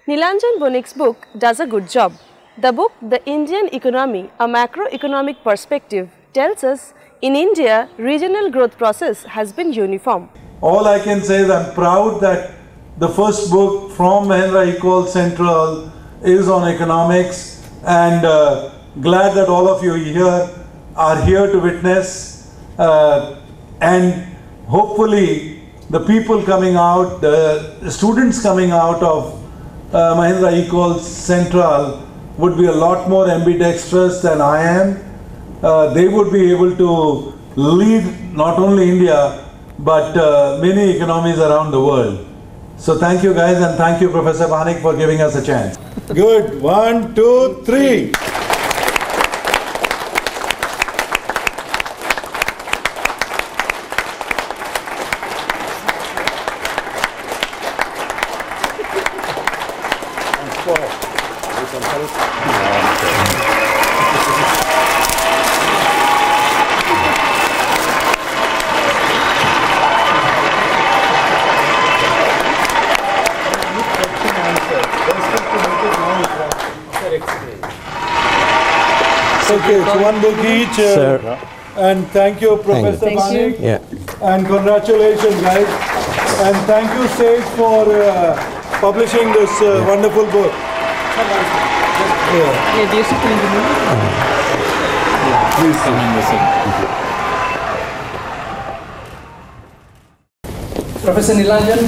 Nilanjan Banik's book does a good job. The book, The Indian Economy, a Macroeconomic Perspective, tells us in India, regional growth process has been uniform. All I can say is I'm proud that the first book from Mahindra Equal Central is on economics, and glad that all of you here are here to witness, and hopefully the people coming out, the students coming out of Mahindra Equal Central would be a lot more ambidextrous than I am. They would be able to lead not only India but many economies around the world. So thank you guys, and thank you Professor Banik for giving us a chance. Good. 1, 2, 3. Okay, so one book each. And thank you, Professor Banik. Yeah. And congratulations, guys. And thank you, Sage, for publishing this wonderful book. Please come in this. Professor Nilanjan,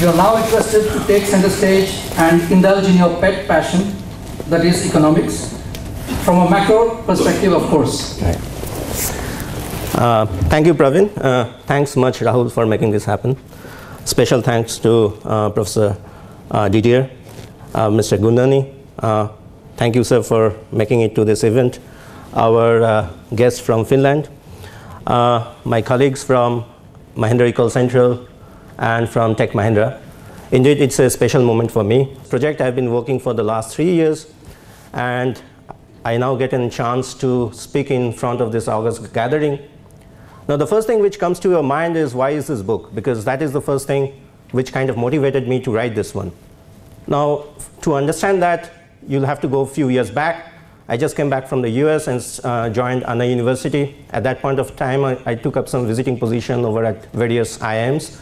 you are now requested to take center stage and indulge in your pet passion, that is economics, from a macro perspective, of course. Right. Thank you, Praveen. Thanks much, Rahul, for making this happen. Special thanks to Professor Didier, Mr. Gundani. Thank you, sir, for making it to this event. Our guests from Finland, my colleagues from Mahindra Equal Central and from Tech Mahindra. Indeed, it's a special moment for me. Project I've been working for the last 3 years, and I now get a chance to speak in front of this August gathering. Now, the first thing which comes to your mind is, why is this book? Because that is the first thing which kind of motivated me to write this one. Now, to understand that, you'll have to go a few years back. I just came back from the US and joined Anna University. At that point of time, I took up some visiting position over at various IIMs,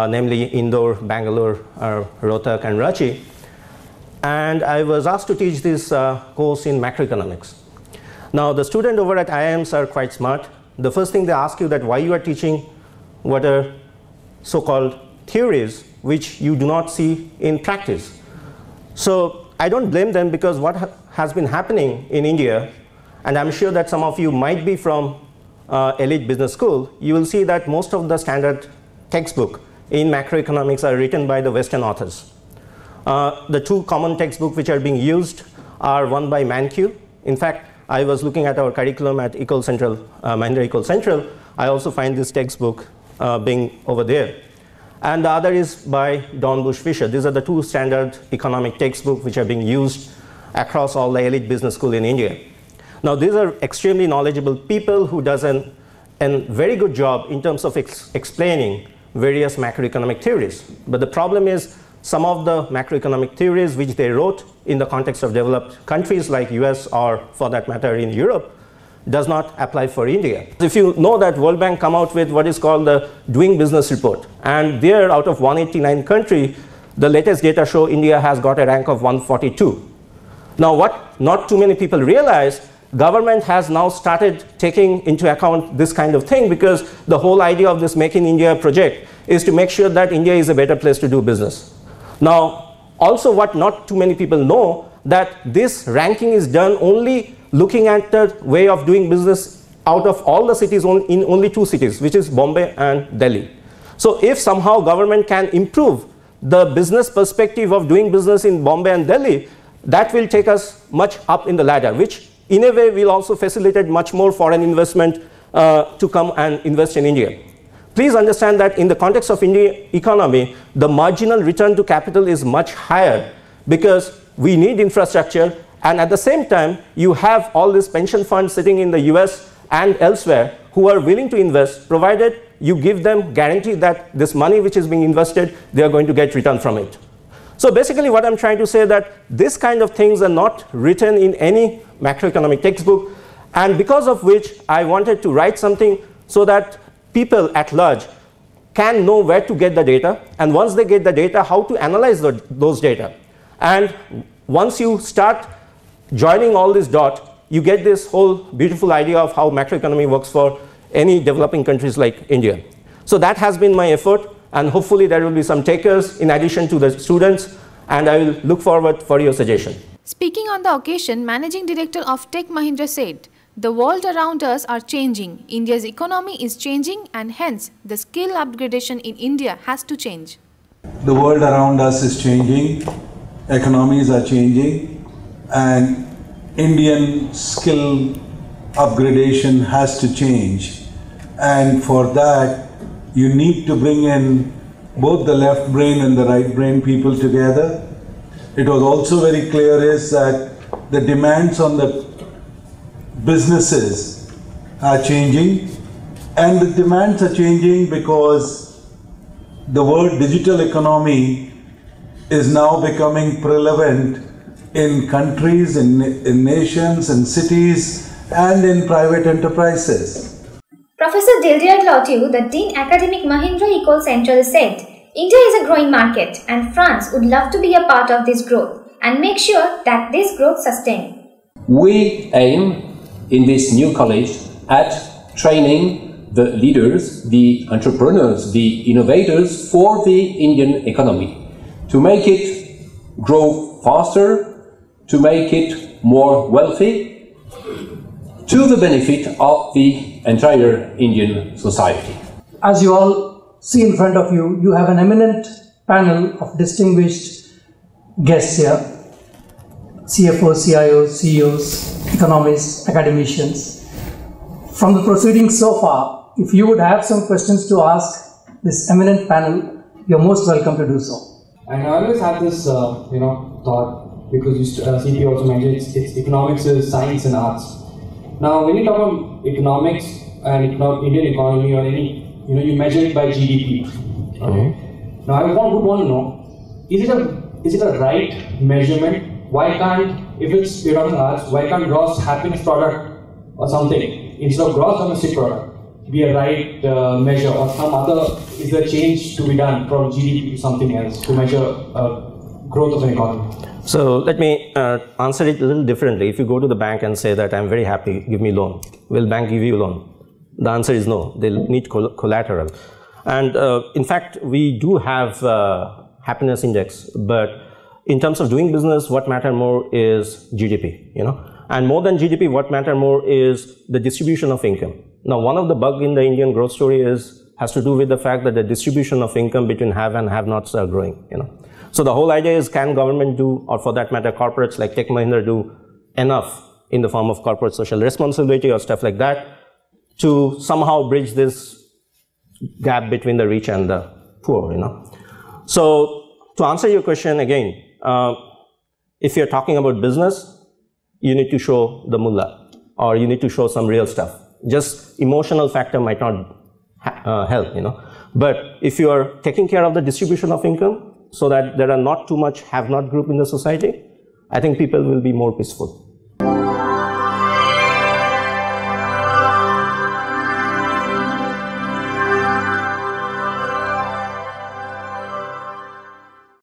namely Indore, Bangalore, Rohtak, and Ranchi. And I was asked to teach this course in macroeconomics. Now, the students over at IIMs are quite smart. The first thing they ask you that why you are teaching what are so-called theories which you do not see in practice. So I don't blame them, because what has been happening in India, and I'm sure that some of you might be from elite business school, you will see that most of the standard textbook in macroeconomics are written by the Western authors. The two common textbooks which are being used are one by Mankiw. In fact, I was looking at our curriculum at Equal Central, Mahindra Equal Central. I also find this textbook being over there. And the other is by Dornbusch Fischer. These are the two standard economic textbooks which are being used across all the elite business schools in India. Now, these are extremely knowledgeable people who does a very good job in terms of explaining various macroeconomic theories. But the problem is, some of the macroeconomic theories which they wrote in the context of developed countries like US, or for that matter in Europe, does not apply for India. If you know that World Bank come out with what is called the Doing Business Report, and there out of 189 countries, the latest data show India has got a rank of 142. Now, what not too many people realize, government has now started taking into account this kind of thing, because the whole idea of this Make in India project is to make sure that India is a better place to do business. Now, also what not too many people know, that this ranking is done only looking at the way of doing business out of all the cities in only 2 cities, which is Bombay and Delhi. So if somehow government can improve the business perspective of doing business in Bombay and Delhi, that will take us much up in the ladder, which in a way will also facilitate much more foreign investment to come and invest in India. Please understand that in the context of Indian economy, the marginal return to capital is much higher, because we need infrastructure, and at the same time, you have all these pension funds sitting in the US and elsewhere who are willing to invest, provided you give them guarantee that this money which is being invested, they are going to get return from it. So basically what I'm trying to say that this kind of things are not written in any macroeconomic textbook, and because of which I wanted to write something so that people at large can know where to get the data, and once they get the data, how to analyze those data. And once you start joining all these dots, you get this whole beautiful idea of how macroeconomy works for any developing countries like India. So that has been my effort, and hopefully there will be some takers in addition to the students, and I will look forward for your suggestion. Speaking on the occasion, Managing Director of Tech Mahindra said, "The world around us are changing, India's economy is changing, and hence the skill upgradation in India has to change." The world around us is changing, economies are changing, and Indian skill upgradation has to change. And for that, you need to bring in both the left brain and the right brain people together. It was also very clear is that the demands on the businesses are changing, and the demands are changing because the word digital economy is now becoming prevalent in countries, in nations, in cities, and in private enterprises. Professor Nilanjan Banik, the Dean Academic Mahindra Ecole Central, said, "India is a growing market and France would love to be a part of this growth and make sure that this growth sustains." We aim in this new college at training the leaders, the entrepreneurs, the innovators for the Indian economy to make it grow faster, to make it more wealthy, to the benefit of the entire Indian society. As you all see in front of you, you have an eminent panel of distinguished guests here. CFOs, CIOs, CEOs, economists, academicians. From the proceedings so far, if you would have some questions to ask this eminent panel, you're most welcome to do so. And I always have this, thought, because CP also mentioned it's economics is science and arts. Now, when you talk about economics and Indian economy or any, you measure it by GDP. Okay. Now, I would want to know, is it a right measurement? Why can't, if it's talking arts, why can't gross happiness product or something instead of gross domestic product be a right measure, or some other? Is there change to be done from GDP to something else to measure growth of an economy? So let me answer it a little differently. If you go to the bank and say that I'm very happy, give me loan, will bank give you a loan? The answer is no. They'll need collateral. And in fact, we do have happiness index, but in terms of doing business, what matter more is GDP, and more than GDP, what matter more is the distribution of income. Now, one of the bug in the Indian growth story has to do with the fact that the distribution of income between have and have-nots are growing, So the whole idea is, can government do, or for that matter, corporates like Tech Mahindra do enough in the form of corporate social responsibility or stuff like that to somehow bridge this gap between the rich and the poor, So to answer your question again, if you're talking about business, you need to show the mullah, or you need to show some real stuff. Just emotional factor might not help, But if you are taking care of the distribution of income so that there are not too much have-not group in the society, I think people will be more peaceful.